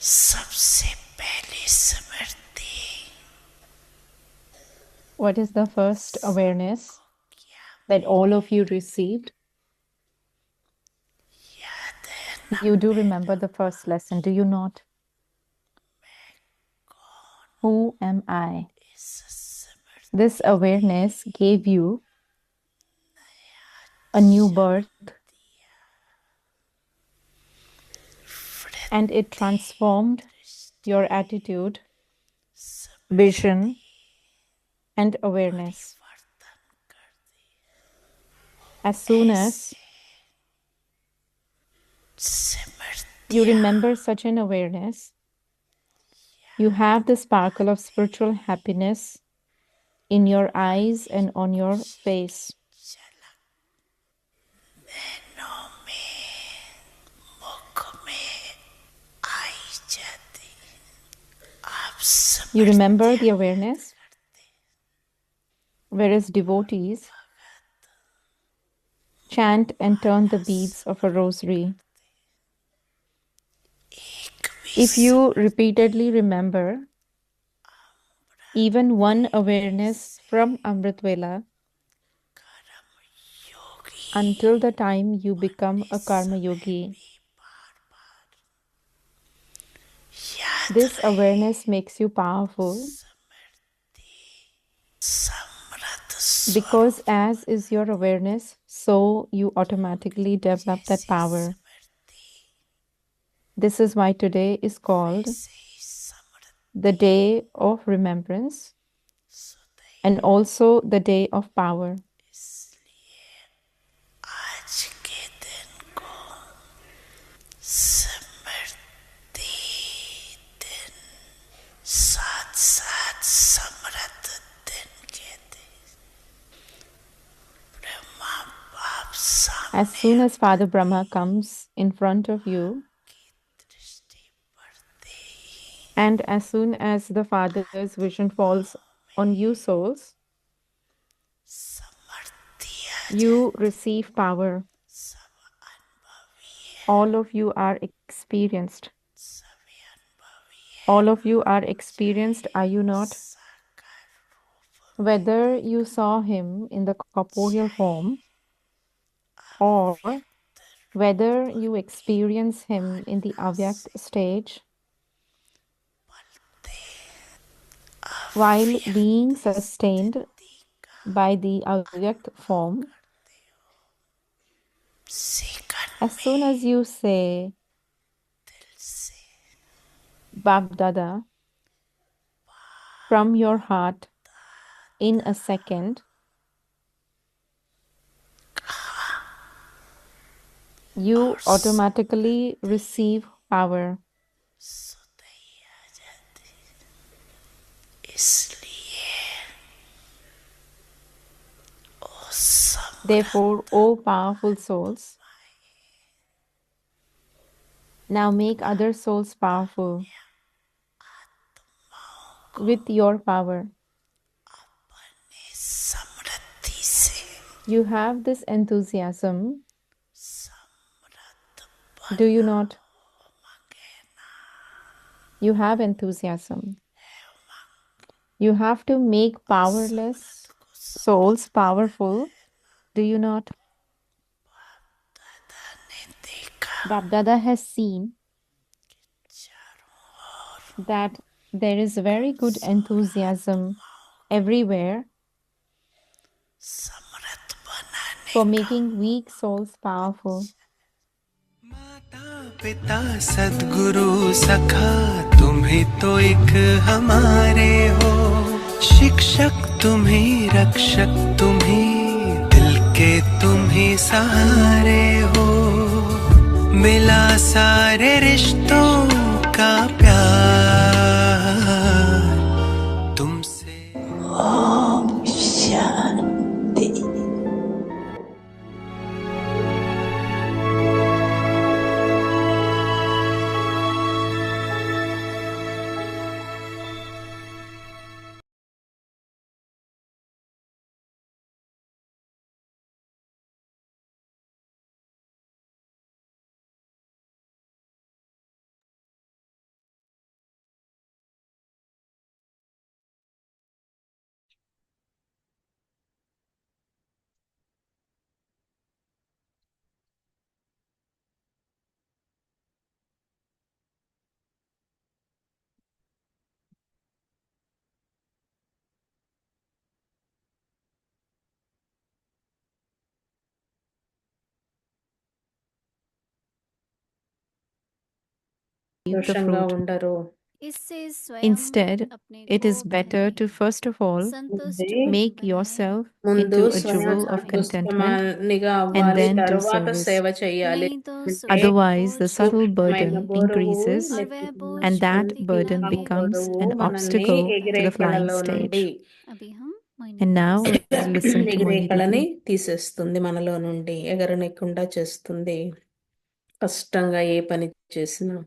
सबसे पहली स्मृति What is the first awareness that all of you received? याद है ना You do remember the first lesson, do you not? Who am I? इस स्मृति This awareness gave you a new birth and it transformed your attitude, vision, and awareness. As soon as you remember such an awareness, you have the sparkle of spiritual happiness in your eyes and on your face. नैनों में मुख में आई जाती आप You remember the awareness, whereas devotees chant and turn the beads of a rosary. If you repeatedly remember even one awareness from Amrit Vela until the time you become a karma yogi, this awareness makes you powerful because as is your awareness, so you automatically develop that power. This is why today is called the day of remembrance and also the day of power. आज के दिन को स्मृति दिन साथ साथ समृद्ध दिन कहते ब्रह्मा बाप As सामने soon as Father Brahma comes in front of you, दृष्टि पड़ती and as soon as the Father's vision falls on you souls, समर्थी आ you receive power. सब अनुभवी है All of you are experienced. सभी अनुभवी है All of you are experienced, are you not? साकार रूप Whether you saw him in the corporeal form or whether you experience him in the avyakt stage, while being sustained by the avyakt form, सीखन as soon as you say दिल से Bab Dada from your heart in a second, you automatically receive power. सुधई आ जाती इसलिए ओ समृद्ध Therefore, O powerful souls, now make other souls powerful with your power. समृद्धि से You have this enthusiasm, समृद्ध do you not? मंगे You have enthusiasm. You have to make powerless souls powerful, do you not? दादा ने देखा Babdada has seen चारों ओर that there is very good enthusiasm everywhere समृद्ध बनाने for का making weak souls powerful. माता पिता सद्गुरु सखा तुम ही तो एक हमारे हो शिक्षक तुम ही रक्षक तुम ही दिल के तुम ही सहारे हो मिला सारे रिश्तों का प्यार the దోషంగా fruit. ఉండరు. इससे स्वयं Instead, अपने it को is better धनी to first of all संतुष्ट ముందే make बनाए yourself ముందు into a స్వయం jewel of contentment సంతుష్టమనిగా and అవ్వాలి, then do తరువాత service. సేవ చేయాలి. नहीं तो అంటే सूक्ष्म Otherwise, the बोझ subtle సూక్ష్మమైన burden బరువు increases, और నెత్తి वह మీద बोझ and that मुक्ति के burden ఆ लिए becomes బరువు an మనల్ని obstacle ఎగిరే to the flying కళలో నుండి stage. अभी हम मोहिनी And दीदी now से we'll listen to ఎగిరే Moini కళని Didi. తీసేస్తుంది, మనలో నుండి ఎగరనికుండా చేస్తుంది, కష్టంగా ఏ పని చేసినా.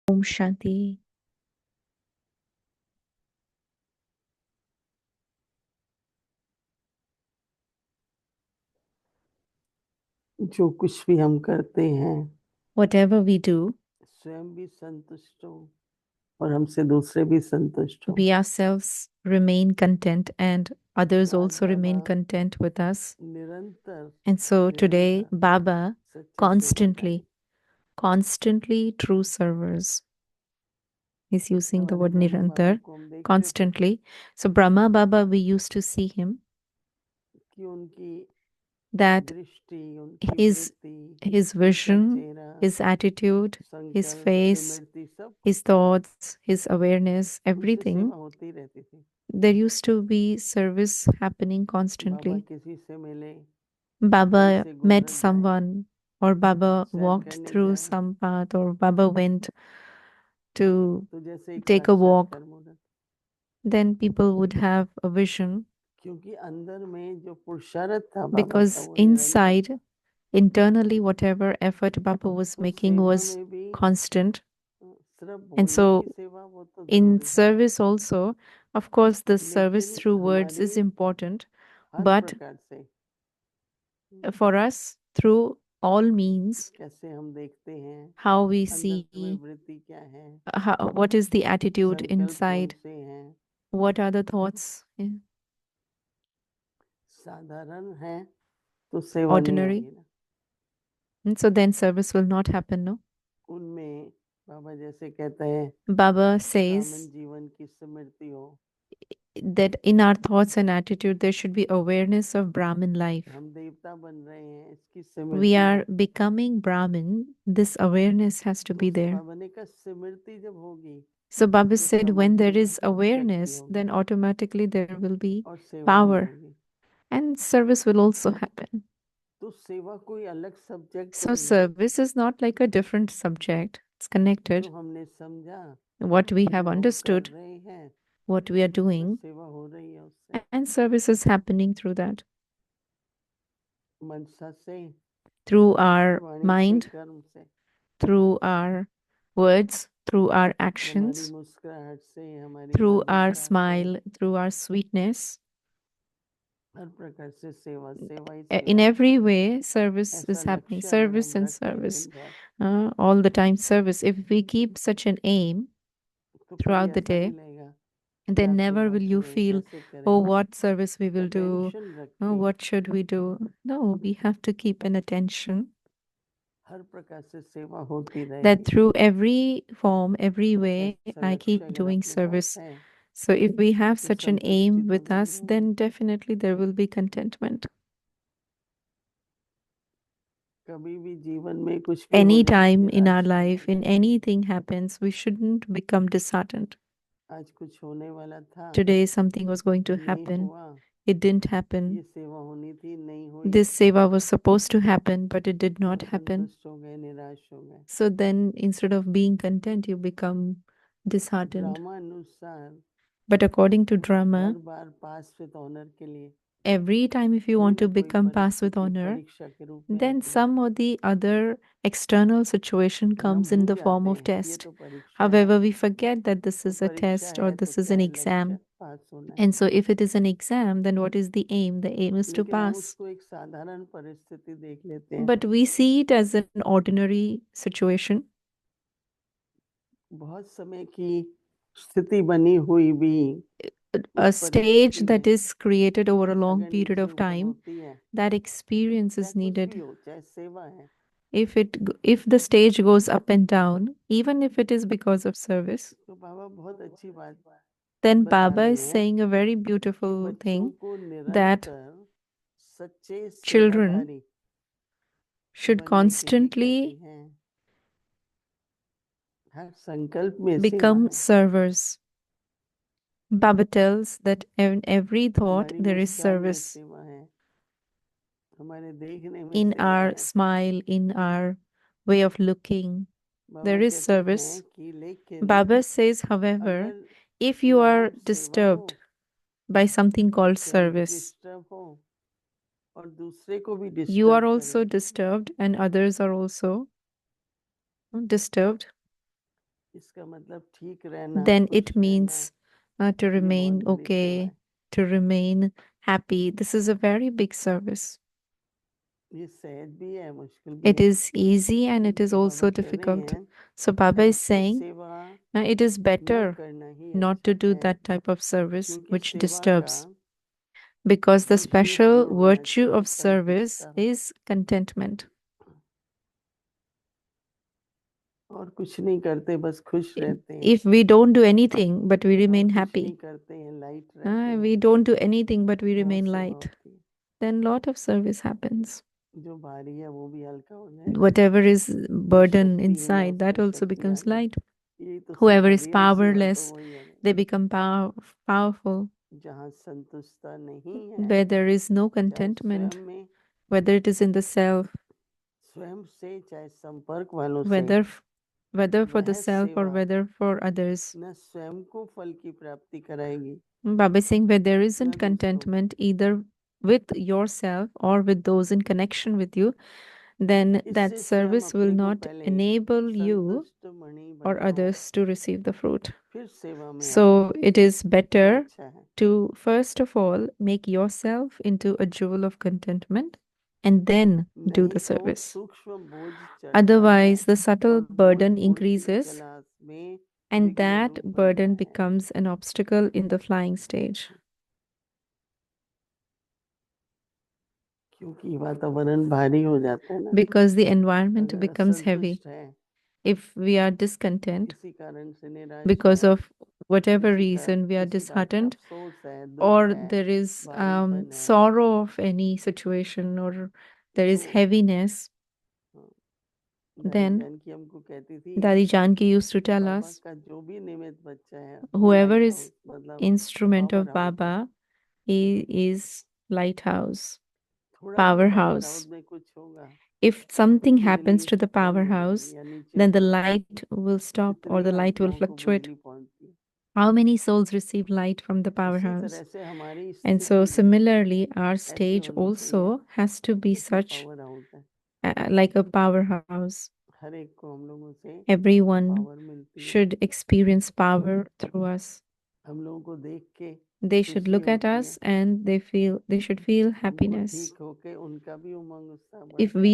Om Shanti. जो कुछ भी हम करते हैं Whatever we do, स्वयं भी संतुष्ट हो और हमसे दूसरे भी संतुष्ट हो। we ourselves remain content and others तो आज also remain Baba content with us. निरंतर And so today, निरंतर Baba सच्चे constantly true servers. He's using the हमारे word ब्रह्मा बाबा Nirantar, को हम देखते थे constantly. So Brahma Baba, we used to see him, कि उनकी that दृष्टि, उनकी his वृत्ति, his उनका vision, चेहरा, his attitude, his संकल्प, face, स्मृति, सब his कुछ thoughts, his awareness, उनसे everything, सेवा होती रहती थी। there used to be service happening Baba constantly. किसी से मिले, Baba कहीं से met गुजर जाए, someone, or Baba सैर walked करने through जाए, some path, or Baba went to तो जैसे एक take a walk, साक्षात्कार मूर्त, then people would have a vision क्योंकि अंदर में जो पुरुषार्थ था बाबा का because वो निरंतर inside, internally, whatever effort Baba was तो making सेवा was में भी constant. सिर्फ And बोलने so, की सेवा वो तो in दूर है, service also, of course, the service लेकिन through words is हमारी important, हर but प्रकार से for us, through all means, कैसे हम देखते हैं, how we अंदर में see वृत्ति क्या है, what is the attitude संकल्प कौन inside, से हैं, what are the thoughts, साधारण है तो सेवा नहीं ordinary. होगी ना। And so then service will not happen, no? उनमें बाबा जैसे कहते हैं Baba ब्राह्मण says जीवन की स्मृति हो, that in our thoughts and attitude, there should be awareness of Brahmin life. हम देवता बन रहे हैं इसकी We स्मृति are हो। becoming Brahmin. This awareness has to तो be there. सेवा बनने का स्मृति जब होगी So Baba तो said, when there is समर्थी होगी, शक्ति awareness, होगी then automatically there will be और सेवा भी power, होगी। and service will also happen. तो सेवा कोई अलग सब्जेक्ट So नहीं है, service is not like a different subject. It's जो connected. हमने समझा What we जो have हम कर understood, रहे हैं, what we are बस doing, सेवा हो रही है उससे, and service is happening through that. मनसा से, Through our वाणी से, mind, कर्म से, through our words, through our हमारी actions, मुस्कुराहट से, हमारी through our मधुरता से, smile, through our sweetness. हर प्रकार से सेवा सेवा ही In सेवा, every way, service ऐसा is happening. लक्ष्य अगर Service हम and रखें service. दिन भर All the time service. If we keep such an aim तो कभी throughout the ऐसा नहीं day, लगेगा then क्या never सेवा will you करें, feel, कैसे करें, oh, what service we will do, attention oh, रखें, what should we do. No, we have to keep an attention हर प्रकार से सेवा होती that रहेगी। through every form, every way, ऐसा I लक्ष्य keep अगर doing अपने पास service. है So if we have तो such an संतुष्टि aim तो with दूर us, होगी। then definitely there will be contentment. कभी भी जीवन में कुछ भी हो Any जाए time in निराश our नहीं life, होना। in anything happens, we shouldn't become disheartened. आज कुछ होने वाला था, Today something was going to नहीं happen. हुआ, It didn't happen. ये सेवा होनी थी, नहीं हुई, This seva was supposed to happen, but it did not तो happen. संतुष्ट हो गए, निराश हो गए। So then instead of being content, you become disheartened. Drama अनुसार But according to drama, हर बार पास विद ऑनर के लिए every time if you कोई want ना to कोई become pass with परिस्थिति honor, परीक्षा के रूप में then आती है। some or the other external situation और हम comes in भूल the form जाते of हैं कि ये test. तो परीक्षा है। However, we forget that this तो is a परीक्षा test or है तो this is क्या an है लक्ष्य? exam. पास होना है। And so, if it is an exam, then what is the aim? The aim is to लेकिन हम pass. उसको एक साधारण परिस्थिति देख लेते हैं। But we see it as an ordinary situation. बहुत समय की स्थिति बनी हुई भी A उस stage परिस्थिति that में is created over a long अगर period नीचे of ऊपर time, होती है, that experience चाहे is कुछ भी needed. हो, चाहे सेवा है, If the stage goes up and down, even if it is because of service, तो बाबा बहुत अच्छी बात then बता Baba रहे is हैं saying a very कि beautiful बच्चों thing को that निरंतर सच्चे children सेवाधारी should बनने के लिए constantly कहती हैं। हर संकल्प में सेवा become है। servers. Baba tells that in every thought हमारी there is मुस्कान में service. सेवा है, हमारे देखने में In सेवा our है। smile, in our way of looking, Baba there is कहते हैं service. कि लेकिन Baba says, however, अगर if you are नाम सेवा हो, disturbed by something called स्वयं भी service, डिस्टर्ब हो और दूसरे को भी you are डिस्टर्ब also करे, disturbed and others are also disturbed, इसका मतलब ठीक रहना, then खुश it रहना, means to ये remain बहुत बड़ी सेवा okay, है। to remain happy. This is a very big service. ये सहज भी है, मुश्किल भी It है। is easy and it is तो बाबा also कह रहे difficult. हैं So Baba is ऐसी saying सेवा it is न better करना ही not अच्छा to do है, that type of service क्योंकि which सेवा disturbs, का because the विशेष special गुण होना virtue चाहिए of service संतुष्टता, is contentment. और कुछ नहीं करते बस खुश रहते हैं। If we don't do anything but we और remain कुछ happy, नहीं करते हैं, लाइट रहते we हैं, don't do anything but we बहुत remain सेवा light, होती है। then lot of service happens. जो भारी है वो भी हल्का हो जाएगा, Whatever is जो burden शक्तिहीन है inside, that उसमें also शक्ति आ becomes जाए। light. यही तो Whoever सेवा, is रियल सेवा तो powerless, वही है they become powerful. जहाँ संतुष्टता नहीं है, Where there is no चाहे contentment, स्वयं में, whether it is in the self, स्वयं से, चाहे संपर्क वालों से, whether for the वह self or सेवा whether for others. न स्वयं को फल की प्राप्ति कराएगी, Baba is saying where there न isn't दूसरों को। contentment either with yourself or with those in connection with you, then that इससे स्वयं service will अपने को not पहले enable you संतुष्ट मणि or बनाओ, others to receive the fruit. फिर सेवा में आओ, So it is वो better अच्छा है। to first of all make yourself into a jewel of contentment and then do नहीं the तो service. सूक्ष्म बोझ चढ़ता है Otherwise, the subtle और बोझ burden बोझ की increases क्लास में and विघ्न that रूप बनता burden है। becomes an obstacle in the flying stage. क्योंकि वातावरण भारी हो जाता है ना, Because the environment अगर becomes heavy. असंतुष्ट है, If we are discontent किसी कारण से निराश because है, of whatever किसी reason we are किसी बात का disheartened, अफसोस है, दुख or है, there is भारीपन है, sorrow of any situation, or there is तो heaviness, दादी then जानकी हमको कहती थी, Dadi Janki used to tell Baba us, का जो भी निमित्त बच्चा है वो whoever लाइट is हाउस मतलब instrument पावर of हाउस है। Baba, he is lighthouse, थोड़ा भी पावर हाउस powerhouse. में कुछ होगा If तो something बिजली happens to the बंद हो जाएगी powerhouse, या नीचे then हो the जाएगी। light will stop or कितनी the light will आत्माओं को fluctuate. बिजली पहुंचती है। How many souls receive light from the इसी powerhouse? तरह से हमारी And so, स्थिति भी similarly, our ऐसी stage होनी चाहिए also has to be जैसे such पावर हाउस है। like a powerhouse. हर एक को हम लोगों से Everyone पावर मिलती है, should experience power through us. हम लोगों को देख के They should खुशी look at होती है, us and they should feel हमको happiness. ठीक होके उनका भी उमंग उत्साह If बढ़ता we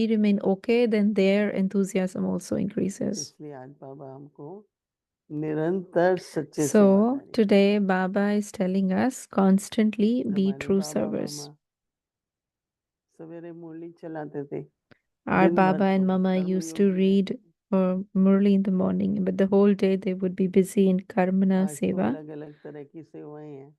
है। remain okay, then their enthusiasm also increases. इसलिए आज बाबा हमको निरंतर सच्चे So सेवाधारी, today Baba is telling us constantly be हमारे true बाबा service. मामा सवेरे मुरली चलाते थे, Our दिन भर Baba and तो Mama कर्म used योग to में read रहते थे। Murli in the morning, but the whole day they would be busy in Karmana आज तो Seva. अलग अलग तरह की सेवाएं हैं।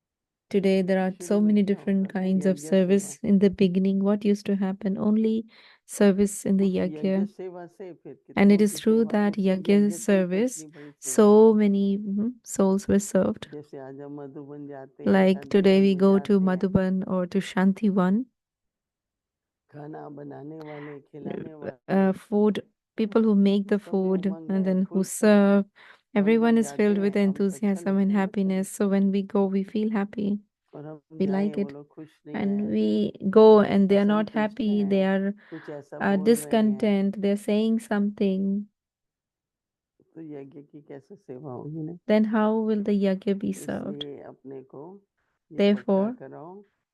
Today there are शुरू so में many क्या different होता था? kinds of यज्ञ service. सेवा, In the beginning, what used to happen? Only service in the उस यज्ञ yagya. सेवा से फिर And it कितनों is की true सेवा, that उस yagya यज्ञ से service, कितनी बड़ी सेवा। so many souls were served. जैसे आज हम मधुबन जाते हैं, Like today शांतिवन we में go जाते to हैं, Madhuban or to Shantivan. खाना बनाने वाले, खिलाने वाले, Food, people who make the सभी food उमंग and है, then who खुश है। serve, हम everyone जब is जाते filled with हैं हमको अच्छा enthusiasm and लगता है, happiness. So when we go, we feel happy. और हम We जाएं like वो it. लोग खुश नहीं And है, we go and they are not असंतुष्ट happy, they हैं, are कुछ ऐसा बोल रहे हैं, discontent, they're saying something. तो यज्ञ की कैसे सेवा होगी ना? Then how will the yajna be served? इसलिए अपने को ये पक्का Therefore, कराओ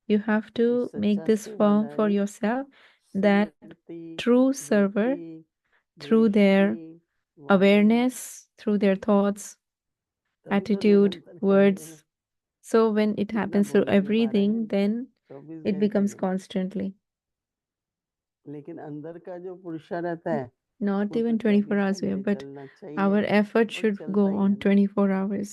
you have कि to make सच्चा this firm for सेवादारी yourself that Smriti, true server, वृत्ति, through their दृष्टि, वाणी, awareness, through their thoughts, तभी तो attitude, निरंतर करेंगे ना। words. So when it इतना happens through बोल नहीं पा रहे everything, हैं, then 24 it घंटे becomes में। constantly. लेकिन अंदर का जो पुरुषा रहता है Not वो तो even 24 24 hours, घंटे but चलना चाहिए, our effort और should चलता go ही है on ना। 24 hours.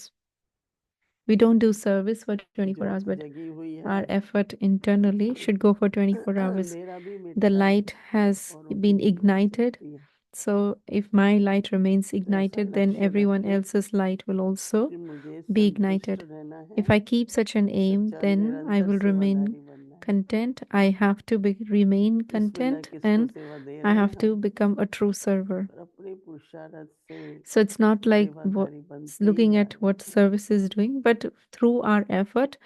We don't do service for 24 hours, ज्योत but जगी हुई our है, effort internally should go for 24 hours. अंधेरा भी The मिटता है light has और उनकी been भी ज्योत ignited. जगती है। So if my light remains तो ऐसा ignited, then लक्ष्य everyone रखें else's light will also कि मुझे be संतुष्ट ignited. रहना है, If I keep such an aim, सच्चा then I निरंतर will remain सेवादारी बनना है। content. I have to remain इसमें न content किसको and सेवा दे I रहे हैं have to हम, become a true server. पर अपने पुरुषार्थ से So it's not like सेवादारी बनते ही looking जा at रहे what हैं। service is doing, but through our effort,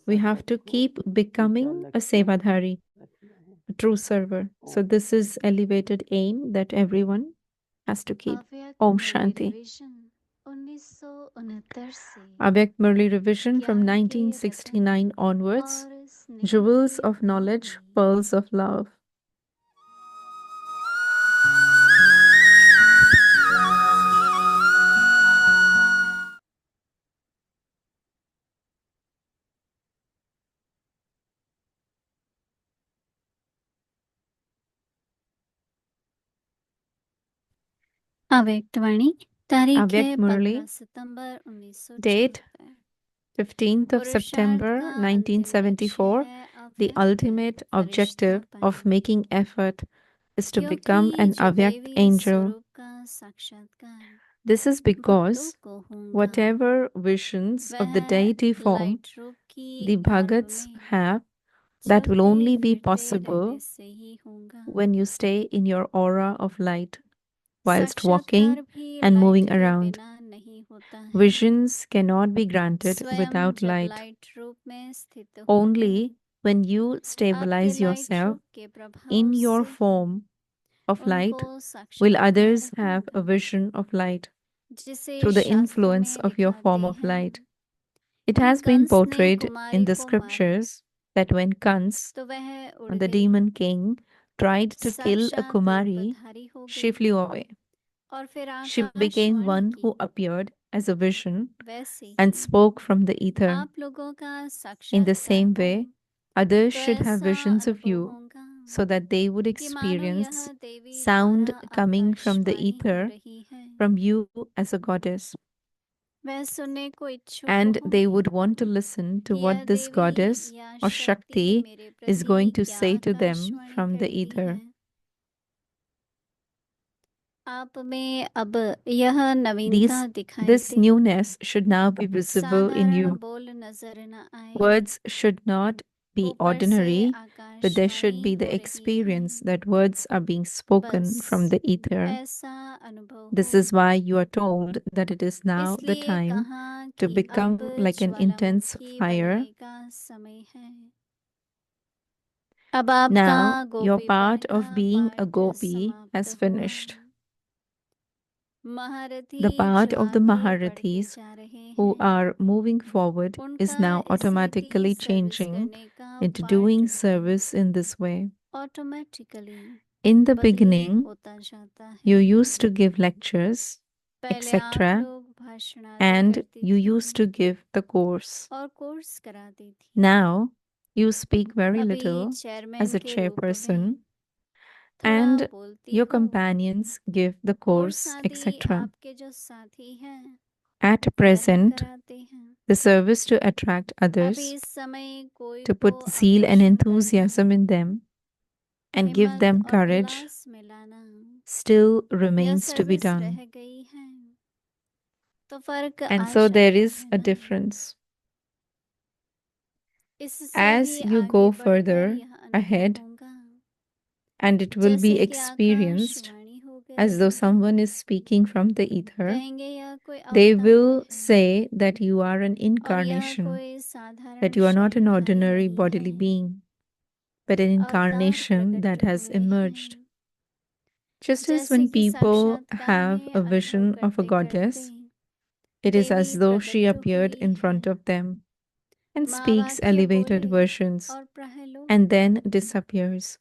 we ऐसा have to सबको keep ऊंचा becoming a लक्ष्य sevadhari, रखना है। a true server. So Om this is elevated aim that everyone has to keep. अव्यक्त Om मुरली Shanti. रिवीजन 1969 से Avyak Murli revision from ज्ञान के रतन 1969 onwards. और स्नेह Jewels के of knowledge, भांडे। pearls of love. अव्यक्तवाणी तारीख है Avyak Murli, 15 September date 1974। 15th of पुरुषार्थ September का अंतिम लक्ष्य 1974. है The अव्यक्त ultimate objective of फरिश्तापन, making effort is to become क्योंकि an जो Avyak दैवी angel. स्वरूप का साक्षात्कार This is भक्तों because को होगा, whatever visions of the वह deity form लाइट रूप की the आग Bhagats में have, that will चलते only be फिरते possible रहने से ही होगा। when you stay in your aura of light whilst walking साक्षात्कार भी and लाइट moving के around. बिना नहीं होता है। Visions cannot be granted स्वयं without जब light. लाइट रूप में स्थित होकर Only when you आपके stabilize लाइट yourself रूप के प्रभाव in your से form of light उनको will साक्षात्कार others have a होगा, vision of light जिसे through the शास्त्रों influence में of your form दिखाते of हैं light. It कि has been कंस ने portrayed in कुमारी the को मारा scriptures that when Kans, तो वह उड़ the गई, demon king, tried to kill a साक्षात Kumari, रूपधारी हो she गई flew away. और फिर She became आकाशवाणी one की। who appeared as a vision वैसे and he spoke from the ether. आप लोगों का In the साक्षात्कार same हो way, others तो should have ऐसा visions of अनुभव you होगा so that they would कि मानो यह experience देवी sound द्वारा coming from the आकाशवाणी हो ether रही है। from you as a goddess. वह सुनने को इच्छुक And हो they would want to listen to कि what यह this देवी goddess या or शक्ति Shakti मेरे is प्रति going to क्या say to them Akashvani from the करती ether. है। आप में अब यह नवीनता दिखाई This they, newness should now be visible in साधारण you. बोल नजर न आए, Words should not be ऊपर से ordinary, but there should Akashvani be the हो रही है। experience that words are being spoken बस from the ether. ऐसा अनुभव This हो, is why you are told that it is now the इसलिए time कहा to कि become अब like an intense Jwalamukhi fire. बनने का समय है। अब आपका Now, your गोपीपन part का of being a पाठ gopi समाप्त has हुआ। finished. महारथी The part जो of the आगे बढ़ते Maharathis जा रहे who हैं, are moving forward is उनका now इस रीति automatically सर्विस changing करने का into पाठ doing भी service in this way. Automatically In the बदली beginning, होता जाता है। you used to give lectures, पहले आप etc., लोग भाषण आदि and करती you थी used to give the course. और कोर्स कराती थी। Now, you speak very अभी little चेयरमैन as a के रूप chairperson, में थोड़ा and बोलती your हूँ। companions give the course course, आदि etc. आपके जो साथी हैं At वह present, कराते हैं। the service to attract अभी others, इस समय कोई to को put zeal and आकर्षण करना, enthusiasm in them, and give हिम्मत them और courage, उल्लास में लाना, still यह remains to be service done. रह गई है। तो फर्क And आ so there जाता is है a ना। difference. इससे As भी you आगे go बढ़कर further यह अनुभव ahead, होगा and it will be जैसे कि experienced आकाशवाणी हो गई as though someone is speaking from the ether, कहेंगे यह कोई they अवतार will है say that you are an और यह incarnation, कोई साधारण that you are not an शरीरधारी ordinary नहीं bodily है। being, but an अवतार incarnation प्रकट that has हुए emerged. हैं Just as जैसे when कि people साक्षात्कार have में a अनुभव vision of a करते goddess, करते it is as Devi though she प्रकट appeared हुई in front है। of them and माँ speaks वाक्य elevated बोले versions और प्रहलोक and then हुआ। disappears.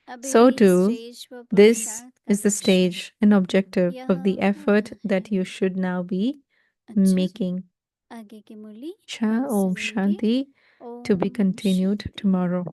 अभी So भी too, स्टेज व this पुरुषार्थ का is the लक्ष्य stage and objective यह of the effort होना that है। you should now be अच्छा making. आगे की मुरली Cha कल Om सुनेंगे। Shanti, to be Om continued Shanti. tomorrow.